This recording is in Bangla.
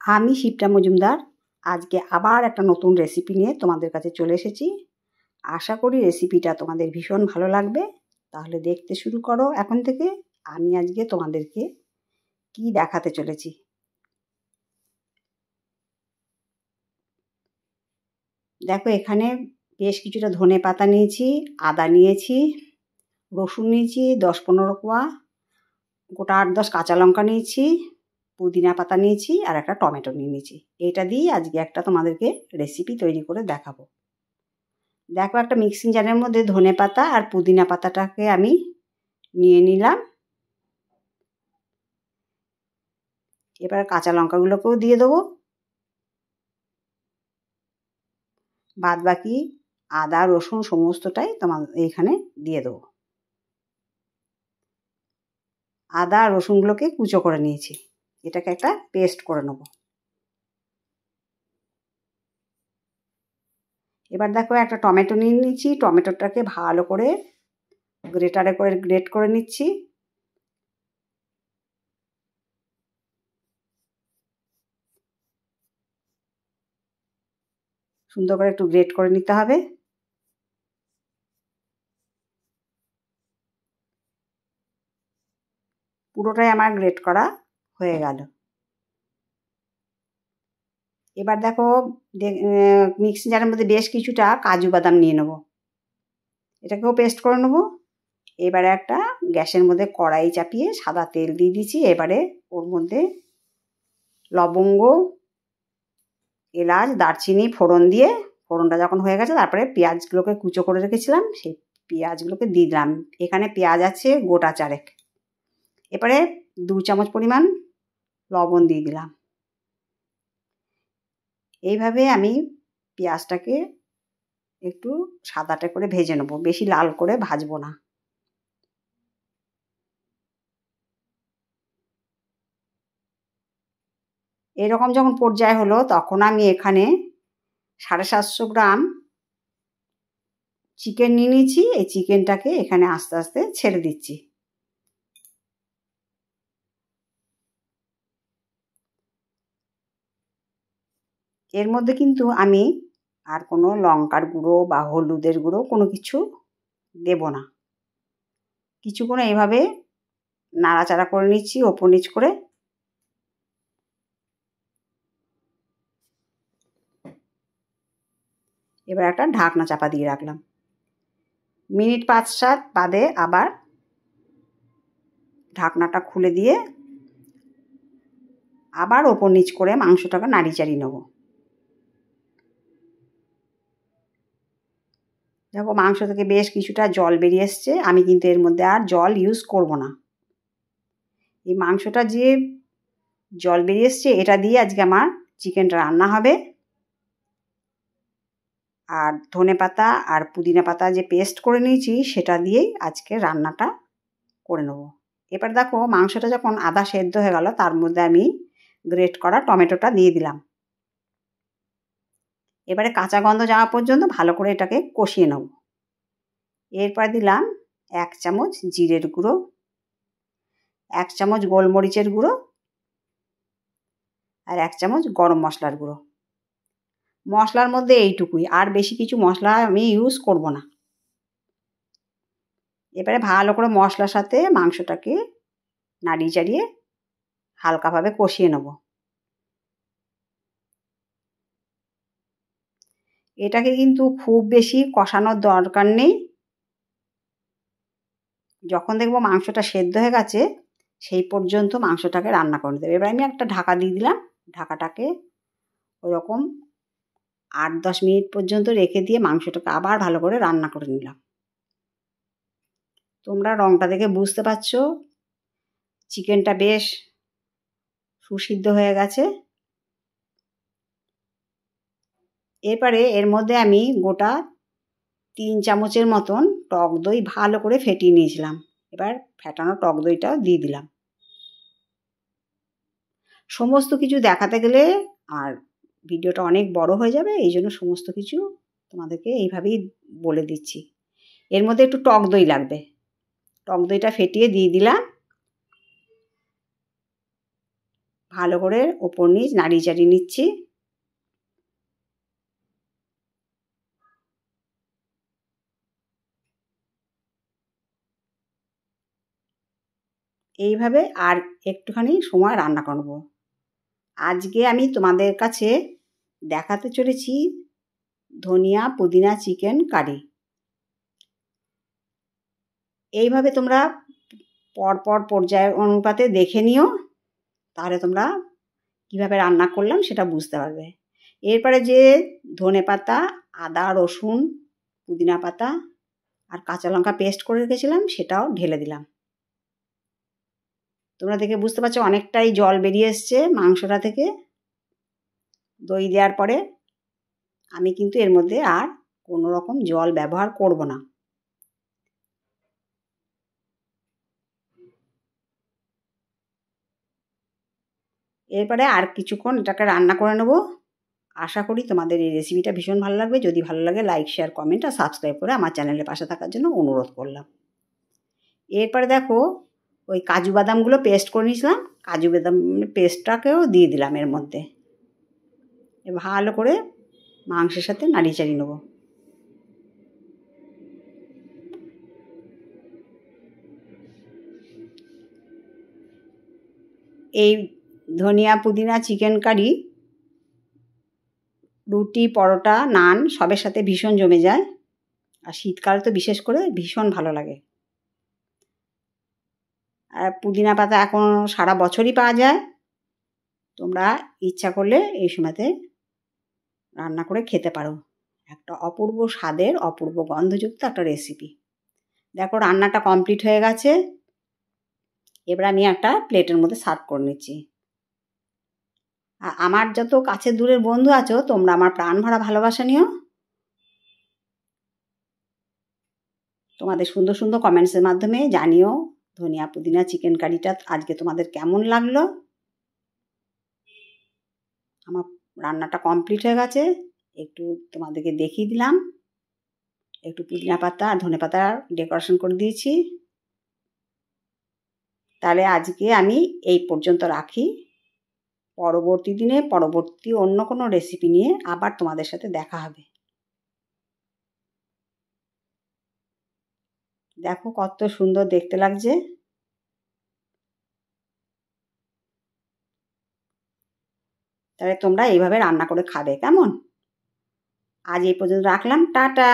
আমি শিপ্রা মজুমদার আজকে আবার একটা নতুন রেসিপি নিয়ে তোমাদের কাছে চলে এসেছি। আশা করি রেসিপিটা তোমাদের ভীষণ ভালো লাগবে। তাহলে দেখতে শুরু করো এখন থেকে। আমি আজকে তোমাদেরকে কি দেখাতে চলেছি। দেখো, এখানে বেশ কিছুটা ধনে পাতা নিয়েছি, আদা নিয়েছি, রসুন নিয়েছি 10-15 কোয়া, গোটা 8-10 কাঁচা লঙ্কা নিয়েছি, পুদিনা পাতা নিয়েছি আর একটা টমেটো নিয়ে নিয়েছি। এটা দিয়ে আজকে একটা তোমাদেরকে রেসিপি তৈরি করে দেখাবো। দেখো, একটা মিক্সিং জারের মধ্যে ধনে পাতা আর পুদিনা পাতাটাকে আমি নিয়ে নিলাম। এবার কাঁচা লঙ্কাগুলোকেও দিয়ে দেবো। বাদ বাকি আদা রসুন সমস্তটাই তোমার এইখানে দিয়ে দেবো। আদা রসুনগুলোকে কুচো করে নিয়েছি, এটাকে একটা পেস্ট করে নেব। এবার দেখো, একটা টমেটো নিয়ে নিচ্ছি, টমেটোটাকে ভালো করে গ্রেটারে করে গ্রেট করে নিচ্ছি। সুন্দর করে একটু গ্রেট করে নিতে হবে। পুরোটাই আমার গ্রেট করা হয়ে গেল। এবার দেখো, মিক্সি জারের মধ্যে বেশ কিছুটা কাজু বাদাম নিয়ে নেব, এটাকেও পেস্ট করে নেব। এবারে একটা গ্যাসের মধ্যে কড়াই চাপিয়ে সাদা তেল দিয়ে দিচ্ছি। এবারে ওর মধ্যে লবঙ্গ, এলাচ, দারচিনি ফোড়ন দিয়ে, ফোড়নটা যখন হয়ে গেছে তারপরে পেঁয়াজগুলোকে কুচো করে রেখেছিলাম সেই পেঁয়াজগুলোকে দিয়ে দিলাম। এখানে পেঁয়াজ আছে গোটা 4। এবারে 2 চামচ পরিমাণ লবণ দিয়ে দিলাম। এইভাবে আমি পেঁয়াজটাকে একটু সাদাটে করে ভেজে নেব, বেশি লাল করে ভাজবো না। এরকম যখন পর্যায় হলো তখন আমি এখানে 750 গ্রাম চিকেন নিয়ে নিয়েছি। এই চিকেনটাকে এখানে আস্তে আস্তে ছেড়ে দিচ্ছি। এর মধ্যে কিন্তু আমি আর কোনো লঙ্কার গুঁড়ো বা হলুদের গুঁড়ো কোনো কিছু দেব না। কিছুক্ষণ এইভাবে নাড়াচাড়া করে নিচ্ছি ওপর নিচ করে। এবার একটা ঢাকনা চাপা দিয়ে রাখলাম। মিনিট 5-7 বাদে আবার ঢাকনাটা খুলে দিয়ে আবার ওপর নিচ করে মাংসটাকে নাড়ি চাড়িয়ে নেব। দেখো, মাংস থেকে বেশ কিছুটা জল বেরিয়ে এসছে। আমি কিন্তু এর মধ্যে আর জল ইউজ করব না। এই মাংসটা যে জল বেরিয়ে এসছে এটা দিয়ে আজকে আমার চিকেনটা রান্না হবে। আর ধনে পাতা আর পুদিনা পাতা যে পেস্ট করে নিয়েছি সেটা দিয়েই আজকে রান্নাটা করে নেব। এবার দেখো, মাংসটা যখন আধা সেদ্ধ হয়ে গেল তার মধ্যে আমি গ্রেট করা টমেটোটা দিয়ে দিলাম। এবারে কাঁচা গন্ধ যাওয়া পর্যন্ত ভালো করে এটাকে কষিয়ে নেব। এরপর দিলাম 1 চামচ জিরের গুঁড়ো, 1 চামচ গোলমরিচের গুঁড়ো আর 1 চামচ গরম মশলার গুঁড়ো। মশলার মধ্যে এইটুকুই, আর বেশি কিছু মশলা আমি ইউজ করব না। এবারে ভালো করে মশলার সাথে মাংসটাকে নাড়িয়ে চাড়িয়ে হালকাভাবে কষিয়ে নেব। এটাকে কিন্তু খুব বেশি কষানোর দরকার নেই। যখন দেখবো মাংসটা সেদ্ধ হয়ে গেছে সেই পর্যন্ত মাংসটাকে রান্না করে দেবে। এবার আমি একটা ঢাকা দিয়ে দিলাম। ঢাকাটাকে ওরকম 8-10 মিনিট পর্যন্ত রেখে দিয়ে মাংসটাকে আবার ভালো করে রান্না করে নিলাম। তোমরা রঙটা দেখে বুঝতে পারছো চিকেনটা বেশ সুসিদ্ধ হয়ে গেছে। এরপরে এর মধ্যে আমি গোটা 3 চামচের মতন টক দই ভালো করে ফেটিয়ে নিয়েছিলাম। এবার ফেটানো টক দইটাও দিয়ে দিলাম। সমস্ত কিছু দেখাতে গেলে আর ভিডিওটা অনেক বড় হয়ে যাবে, এই জন্য সমস্ত কিছু তোমাদেরকে এইভাবেই বলে দিচ্ছি। এর মধ্যে একটু টক দই লাগবে, টক দইটা ফেটিয়ে দিয়ে দিলাম। ভালো করে ওপর নিচ নাড়িয়ে চাড়িয়ে নিচ্ছি। এইভাবে আর একটুখানি সময় রান্না করব। আজকে আমি তোমাদের কাছে দেখাতে চলেছি ধনিয়া পুদিনা চিকেন কারি। এইভাবে তোমরা পরপর পর্যায় অনুপাতে দেখে নিও, তাহলে তোমরা কীভাবে রান্না করলাম সেটা বুঝতে পারবে। এরপরে যে ধনেপাতা, আদা, রসুন, পুদিনা পাতা আর কাঁচা লঙ্কা পেস্ট করে রেখেছিলাম সেটাও ঢেলে দিলাম। তোমরা দেখে বুঝতে পারছো অনেকটাই জল বেরিয়ে এসছে মাংসটা থেকে। দই দেওয়ার পরে আমি কিন্তু এর মধ্যে আর কোনো রকম জল ব্যবহার করব না। এরপরে আর কিছুক্ষণ এটাকে রান্না করে নেব। আশা করি তোমাদের এই রেসিপিটা ভীষণ ভালো লাগবে। যদি ভালো লাগে লাইক, শেয়ার, কমেন্ট আর সাবস্ক্রাইব করে আমার চ্যানেলের পাশে থাকার জন্য অনুরোধ করলাম। এরপরে দেখো ওই কাজু বাদামগুলো পেস্ট করে নিয়েছিলাম, কাজু বাদাম পেস্টটাকেও দিয়ে দিলাম এর মধ্যে। ভালো করে মাংসের সাথে নাড়িয়ে চাড়িয়ে নেব। এই ধনিয়া পুদিনা চিকেন কারি রুটি, পরোটা, নান সবের সাথে ভীষণ জমে যায়, আর শীতকালে তো বিশেষ করে ভীষণ ভালো লাগে। আর পুদিনা পাতা এখন সারা বছরই পাওয়া যায়। তোমরা ইচ্ছা করলে এই সময়তে রান্না করে খেতে পারো। একটা অপূর্ব স্বাদের, অপূর্ব গন্ধযুক্ত একটা রেসিপি। দেখো রান্নাটা কমপ্লিট হয়ে গেছে। এবার আমি একটা প্লেটের মধ্যে সার্ভ করে নিচ্ছি। আর আমার যত কাছের দূরের বন্ধু আছো, তোমরা আমার প্রাণ ভরা ভালোবাসা নিও। তোমাদের সুন্দর সুন্দর কমেন্টসের মাধ্যমে জানিও ধনিয়া পুদিনা চিকেন কারিটা আজকে তোমাদের কেমন লাগলো। আমার রান্নাটা কমপ্লিট হয়ে গেছে, একটু তোমাদেরকে দেখিয়ে দিলাম। একটু পুদিনা পাতা আর ধনে পাতা ডেকোরেশন করে দিয়েছি। তাহলে আজকে আমি এই পর্যন্ত রাখি। পরবর্তী দিনে পরবর্তী অন্য কোনো রেসিপি নিয়ে আবার তোমাদের সাথে দেখা হবে। দেখো কত সুন্দর দেখতে লাগছে। তাহলে তোমরা এইভাবে রান্না করে খাবে কেমন। আজ এই পর্যন্ত রাখলাম, টাটা।